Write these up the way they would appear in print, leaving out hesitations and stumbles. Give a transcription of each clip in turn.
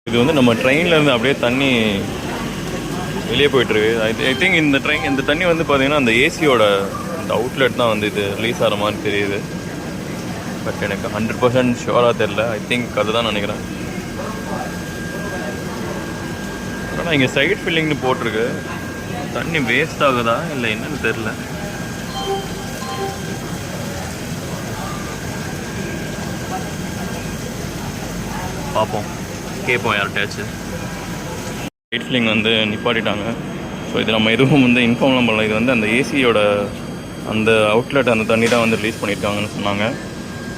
இது வந்து நம்ம ட்ரெயின்லேருந்து அப்படியே தண்ணி வெளியே போயிட்டுருக்கு. ஐ திங்க் இந்த தண்ணி வந்து பார்த்தீங்கன்னா அந்த ஏசியோட அந்த அவுட்லெட் தான் வந்து இது ரிலீஸ் ஆகிற மாதிரி தெரியுது. பட் எனக்கு 100% ஷுவராக தெரில. ஐ திங்க் அதுதான் நினைக்கிறேன். ஆனால் இங்கே சைட் ஃபில்லிங்னு போட்டிருக்கு. தண்ணி வேஸ்ட் ஆகுதா இல்லை என்னன்னு தெரில. பார்ப்போம், கேட்போம் யார்கிட்டயாச்சும். சைட் ஃபில்லிங் வந்து நிப்பாட்டிட்டாங்க. ஸோ இது நம்ம எதுவும் வந்து இன்ஃபார்ம்லாம் பண்ணல. இது வந்து அந்த ஏசியோட அந்த அவுட்லெட் அந்த தண்ணி தான் வந்து ரிலீஸ் பண்ணியிருக்காங்கன்னு சொன்னாங்க.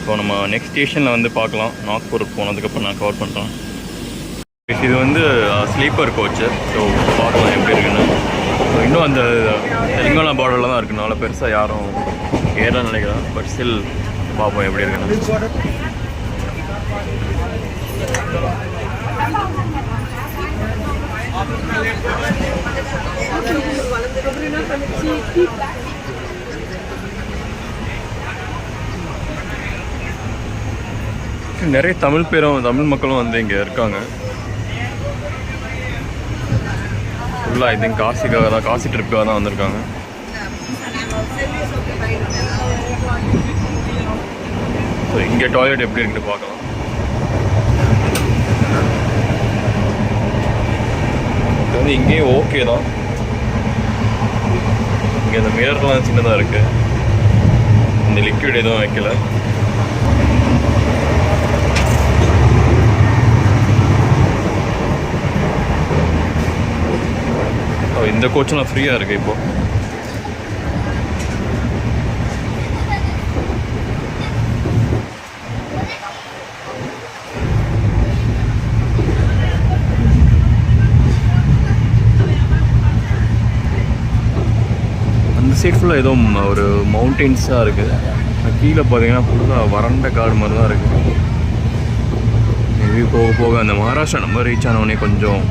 ஸோ நம்ம நெக்ஸ்ட் ஸ்டேஷனில் வந்து பார்க்கலாம். நாக்பூருக்கு போனதுக்கப்புறம் நான் கவர் பண்ணுறேன். இது வந்து ஸ்லீப்பர் கோச்சு. ஸோ பார்க்கலாம் எப்படி இருக்குன்னு. ஸோ இன்னும் அந்த தெலுங்கானா பார்டரில் தான் இருக்குனால பெருசாக யாரும் ஏறலாம்னு நினைக்கிறேன். பட் ஸ்டில் பார்ப்போம் எப்படி இருக்குன்னு. நிறைய தமிழ் மக்களும் வந்து இங்கே இருக்காங்க. ஃபுல்லாக ஐ திங்க் காசி ட்ரிப்புக்காக தான் வந்திருக்காங்க. ஸோ இங்கே டாய்லெட் எப்படி இருக்குன்னு பார்க்கலாம். இது வந்து இங்கேயும் ஓகே தான். இங்கே இந்த மிரர்லாம் சின்னதாக இருக்குது. இந்த லிக்விட் எதுவும் வைக்கல. இந்த கோச்செலாம் ஃப்ரீயாக இருக்குது இப்போது. அந்த சைட் ஃபுல்லாக ஏதோ ஒரு மவுண்டெயின்ஸாக இருக்குது. கீழே பார்த்தீங்கன்னா ஃபுல்லாக வறண்ட காடு மாதிரி தான் இருக்குது. மேபி போக போக அந்த மகாராஷ்டிரா நம்ம ரீச் ஆனவுடனே கொஞ்சம்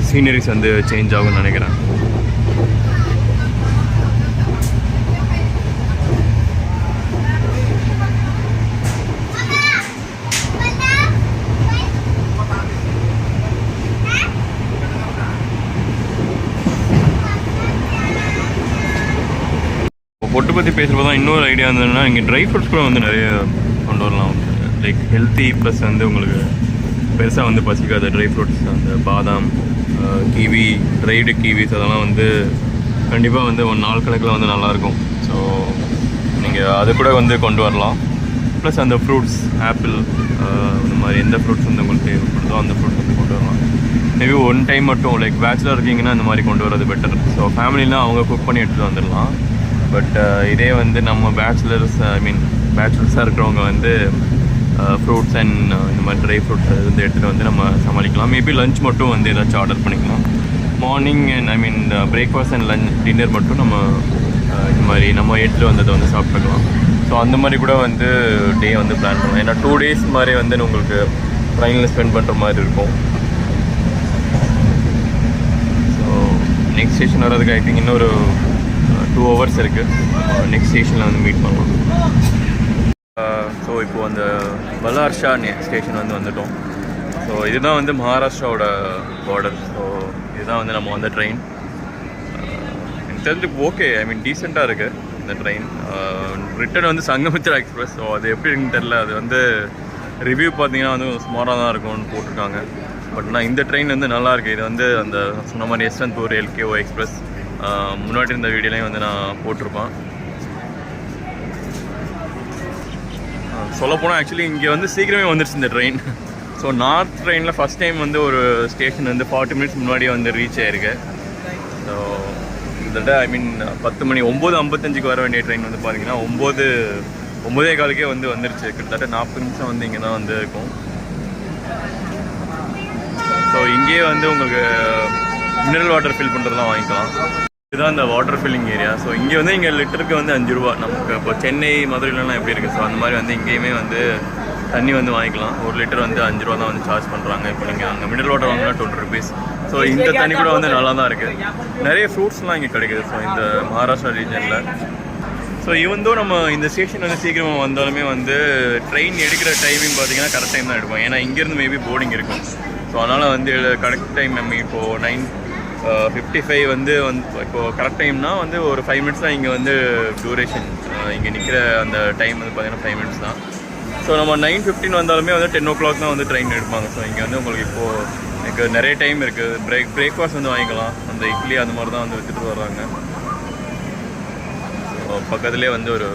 சீனரிஸ் வந்து சேஞ்ச் ஆகும்னு நினைக்கிறேன். பொட்டு பற்றி பேசுகிறப்ப தான் இன்னொரு ஐடியா இருந்ததுன்னா, இங்கே ட்ரை ஃப்ரூட்ஸ் கூட வந்து நிறைய கொண்டு வரலாம். லைக் ஹெல்த்தி ப்ளஸ் வந்து உங்களுக்கு பெருசாக வந்து பசிக்காத ட்ரை ஃப்ரூட்ஸ், அந்த பாதாம், கிவி, ட்ரைடு கிவிஸ் அதெல்லாம் வந்து கண்டிப்பாக வந்து ஒரு நாள் கணக்கில் வந்து நல்லாயிருக்கும். ஸோ நீங்கள் அது கூட வந்து கொண்டு வரலாம். ப்ளஸ் அந்த ஃப்ரூட்ஸ், ஆப்பிள், இந்த மாதிரி எந்த ஃப்ரூட்ஸ் வந்து உங்களுக்கு தேவைப்படுதோ அந்த ஃப்ரூட்ஸ் வந்து கொண்டு வரலாம். மேபி ஒன் டைம் மட்டும் லைக் பேச்சுலர் இருக்கீங்கன்னா இந்த மாதிரி கொண்டு வரது பெட்டர். ஸோ ஃபேமிலிலாம் அவங்க குக் பண்ணி எடுத்துகிட்டு வந்துடலாம். பட் இதே வந்து நம்ம பேச்சுலர்ஸாக இருக்கிறவங்க வந்து ஃப்ரூட்ஸ் அண்ட் இந்த மாதிரி ட்ரை ஃப்ரூட்ஸ் வந்து எடுத்துகிட்டு வந்து நம்ம சமாளிக்கலாம். மேபி லஞ்ச் மட்டும் வந்து ஏதாச்சும் ஆர்டர் பண்ணிக்கலாம். Morning and breakfast and dinner மட்டும் நம்ம இந்த மாதிரி நம்ம எடுத்துகிட்டு வந்ததை வந்து சாப்பிட்டுக்கலாம். ஸோ அந்த மாதிரி கூட வந்து டே வந்து பிளான் பண்ணலாம். ஏன்னா 2 days மாதிரி வந்து உங்களுக்கு ட்ரெயினில் ஸ்பெண்ட் பண்ணுற மாதிரி இருக்கும். ஸோ நெக்ஸ்ட் ஸ்டேஷன் வர்றதுக்கு ஐ திங்க் இன்னொரு 2 hours இருக்குது. நெக்ஸ்ட் ஸ்டேஷனில் வந்து மீட் பண்ணலாம். ஸோ இப்போது அந்த பலார்ஷா ஸ்டேஷன் வந்து வந்துட்டோம். ஸோ இதுதான் வந்து மகாராஷ்டிராவோட பார்டர். ஸோ இதுதான் வந்து நம்ம வந்த ட்ரெயின். எனக்கு தெரிஞ்சு ஓகே, டீசெண்டாக இருக்குது இந்த ட்ரெயின். ரிட்டன் வந்து சங்கமித்ரா எக்ஸ்பிரஸ். ஸோ அது எப்படி இருக்குன்னு தெரில. அது வந்து ரிவ்யூ பார்த்தீங்கன்னா வந்து சுமாராக தான் இருக்கும்னு போட்டிருக்காங்க. பட் நான் இந்த ட்ரெயின் வந்து நல்லாயிருக்கு. இது வந்து அந்த சொன்ன மாதிரி யஸ்வந்த்பூர் LKO எக்ஸ்பிரஸ் முன்னாடி இருந்த வீடியோலையும் வந்து நான் போட்டிருப்பேன். சொல்லப்போனால் ஆக்சுவலி இங்கே வந்து சீக்கிரமே வந்துடுச்சு இந்த ட்ரெயின். ஸோ நார்த் ட்ரெயினில் ஃபஸ்ட் டைம் வந்து ஒரு ஸ்டேஷன் வந்து 40 minutes முன்னாடியே வந்து ரீச் ஆகிருக்கு. ஸோ கிட்டத்தட்ட 10 மணி 9:55 வர வேண்டிய ட்ரெயின் வந்து பார்த்தீங்கன்னா 9:15 வந்து வந்துருச்சு. கிட்டத்தட்ட 40 நிமிஷம் வந்து இங்கே தான் வந்து இருக்கும். ஸோ இங்கேயே வந்து உங்களுக்கு மினரல் வாட்டர் ஃபில் பண்ணுறதுலாம் வாங்கிக்கலாம். இதுதான் இந்த வாட்டர் ஃபில்லிங் ஏரியா. ஸோ இங்கே வந்து இங்கே லிட்டருக்கு வந்து 5 ரூபா. நமக்கு இப்போ சென்னை மதுரையிலலாம் எப்படி இருக்குது, ஸோ அந்த மாதிரி வந்து இங்கேயுமே வந்து தண்ணி வந்து வாங்கிக்கலாம். 1 லிட்டர் வந்து 5 ரூபா தான் வந்து சார்ஜ் பண்ணுறாங்க. இப்போ நீங்கள் அங்கே மினரல் வாட்டர் வாங்கினா 20 rupees. ஸோ இந்த தண்ணி கூட வந்து நல்லா தான் இருக்குது. நிறைய ஃப்ரூட்ஸ்லாம் இங்கே கிடைக்குது. ஸோ இந்த மகாராஷ்டிரா ரீஜனில். ஸோ இவந்தோ நம்ம இந்த ஸ்டேஷன் வந்து சீக்கிரமாக வந்தாலுமே வந்து ட்ரெயின் எடுக்கிற டைமிங் பார்த்தீங்கன்னா கரெக்ட் டைம் தான் எடுப்போம். ஏன்னா இங்கேருந்து மேபி போர்டிங் இருக்கும். ஸோ அதனால் வந்து கரெக்ட் டைம் நம்ம இப்போது 9:55 வந்து இப்போது கரெக்ட் டைம்னா வந்து ஒரு 5 மினிட்ஸ் தான் இங்கே வந்து டியூரேஷன். இங்கே நிற்கிற அந்த டைம் வந்து பார்த்திங்கன்னா 5 மினிட்ஸ் தான். ஸோ நம்ம 9:15 வந்தாலுமே வந்து 10 o'clock தான் வந்து ட்ரெயின் எடுப்பாங்க. ஸோ இங்கே வந்து உங்களுக்கு இப்போது எனக்கு நிறைய டைம் இருக்குது. பிரேக்ஃபாஸ்ட் வந்து வாங்கிக்கலாம். அந்த இட்லி அந்த மாதிரி தான் வந்து விற்றுட்டு வர்றாங்க. ஸோ பக்கத்துலேயே வந்து ஒரு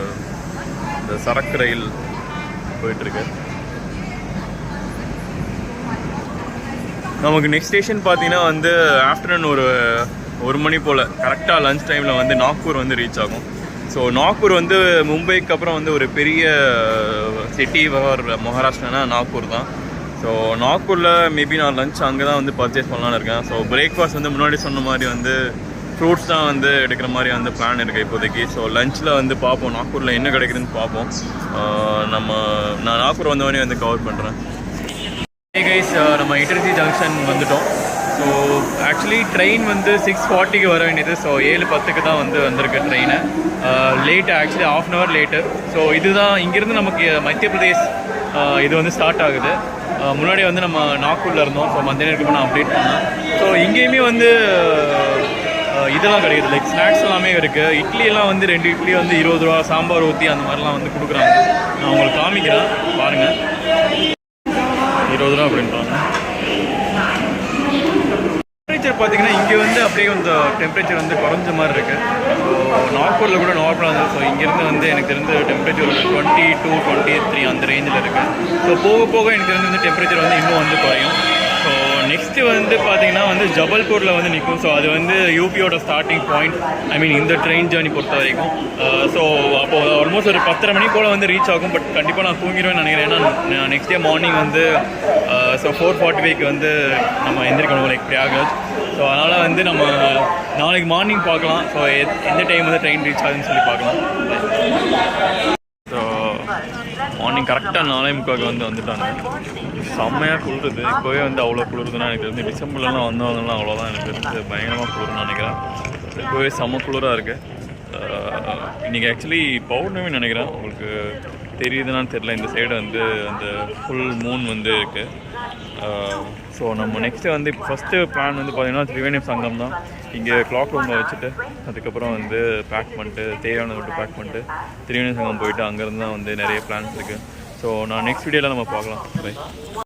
இந்த சரக்கு ரயில் போயிட்டுருக்கு. நமக்கு நெக்ஸ்ட் ஸ்டேஷன் பார்த்தீங்கன்னா வந்து ஆஃப்டர்நூன் ஒரு மணி போல் கரெக்டாக லஞ்ச் டைமில் வந்து நாக்பூர் வந்து ரீச் ஆகும். ஸோ நாக்பூர் வந்து மும்பைக்கு அப்புறம் வந்து ஒரு பெரிய சிட்டி மகாராஷ்டிரானா நாக்பூர் தான். ஸோ நாக்பூரில் மேபி நான் லஞ்ச் அங்கே தான் வந்து பர்ச்சேஸ் பண்ணலான்னு இருக்கேன். ஸோ பிரேக்ஃபாஸ்ட் வந்து முன்னாடி சொன்ன மாதிரி வந்து ஃப்ரூட்ஸ் தான் வந்து எடுக்கிற மாதிரி வந்து பிளான் இருக்குது இப்போதைக்கு. ஸோ லஞ்சில் வந்து பார்ப்போம் நாக்பூரில் என்ன கிடைக்குதுன்னு பார்ப்போம். நான் நாக்பூர் வந்தவொடனே வந்து கவர் பண்ணுறேன். கைஸ், நம்ம இட்டர்சி ஜங்ஷன் வந்துட்டோம். ஸோ ஆக்சுவலி ட்ரெயின் வந்து 6:40க்கு வர வேண்டியது. ஸோ 7:10க்கு தான் வந்து வந்திருக்கு train. Late, actually ½ hour late. So இதுதான் இங்கேருந்து நமக்கு மத்திய பிரதேஷ் இது வந்து ஸ்டார்ட் ஆகுது. முன்னாடி வந்து நம்ம நாக்பூரில் இருந்தோம். ஸோ மத்திய நேரத்துக்கு நான் அப்டேட் பண்ணேன். ஸோ இங்கேயுமே வந்து இதெல்லாம் கிடைக்குது, லைக் ஸ்நாக்ஸ் எல்லாமே இருக்குது. இட்லியெல்லாம் வந்து 2 இட்லி வந்து 20 ரூபா, சாம்பார் ஊற்றி அந்த மாதிரிலாம் வந்து கொடுக்குறாங்க. நான் உங்களுக்கு காமிக்கிறேன் பாருங்கள். 20 ரூபா அப்படின்றாங்க. டெம்பரேச்சர் பார்த்தீங்கன்னா இங்கே வந்து அப்படியே கொஞ்சம் டெம்பரேச்சர் வந்து குறைஞ்ச மாதிரி இருக்குது. ஸோ நாக்பூரில் கூட நார்மலாக இருந்தது. ஸோ இங்கேருந்து வந்து எனக்கு தெரிஞ்ச டெம்பரேச்சர் ஒரு 22, 23 அந்த ரேஞ்சில் இருக்குது. ஸோ போக போக எனக்கு தெரிஞ்ச டெம்பரேச்சர் வந்து இன்னும் வந்து குறையும். ஸோ நெக்ஸ்ட்டு வந்து பார்த்தீங்கன்னா வந்து ஜபல்பூரில் வந்து நிற்கும். ஸோ அது வந்து யூபியோட ஸ்டார்டிங் பாயிண்ட், ஐ மீன் இந்த ட்ரெயின் ஜேர்னி பொறுத்த வரைக்கும். ஸோ அப்போது ஆல்மோஸ்ட் ஒரு 10:30 மணி போல் வந்து ரீச் ஆகும். பட் கண்டிப்பாக நான் தூங்கிடுவேன்னு நினைக்கிறேன். ஏன்னா நெக்ஸ்ட் டே மார்னிங் வந்து ஸோ 4:45க்கு வந்து நம்ம எந்திரிக்கணும் லைக் பிரயாக்ராஜ். ஸோ அதனால் வந்து நம்ம நாளைக்கு மார்னிங் பார்க்கலாம். ஸோ எந்த டைம் வந்து ட்ரெயின் ரீச் ஆகுதுன்னு சொல்லி பார்க்கலாம். ஸோ மார்னிங் கரெக்டாக 4:45க்கு வந்து வந்துட்டாங்க. செம்மையாக குளிருது. இப்போவே வந்து அவ்வளோ குளிருதுன்னா எனக்கு தெரிஞ்சு டிசம்பர்லாம் வந்தவங்கலாம் அவ்வளோதான் எனக்கு தெரிஞ்சு பயங்கரமாக குளிருன்னு நினைக்கிறேன். இப்போவே செம்ம குளிராக இருக்குது. இன்றைக்கி ஆக்சுவலி பௌர்ணமி நினைக்கிறேன். உங்களுக்கு தெரியுதுன்னு தெரில. இந்த சைடு வந்து அந்த ஃபுல் மூன் வந்து இருக்குது. ஸோ நம்ம நெக்ஸ்ட்டு வந்து இப்போ ஃபஸ்ட்டு பிளான் வந்து பார்த்திங்கன்னா திரிவேணி சங்கம் தான். இங்கே கிளாக் ரூமில் வச்சுட்டு அதுக்கப்புறம் வந்து பேக் பண்ணிட்டு தேவையானதை விட்டு பேக் பண்ணிட்டு திரிவேணி சங்கம் போயிட்டு அங்கேருந்து தான் வந்து நிறைய பிளான்ஸ் இருக்குது. ஸோ நான் நெக்ஸ்ட் வீடியோவில் நம்ம பார்க்கலாம். பை.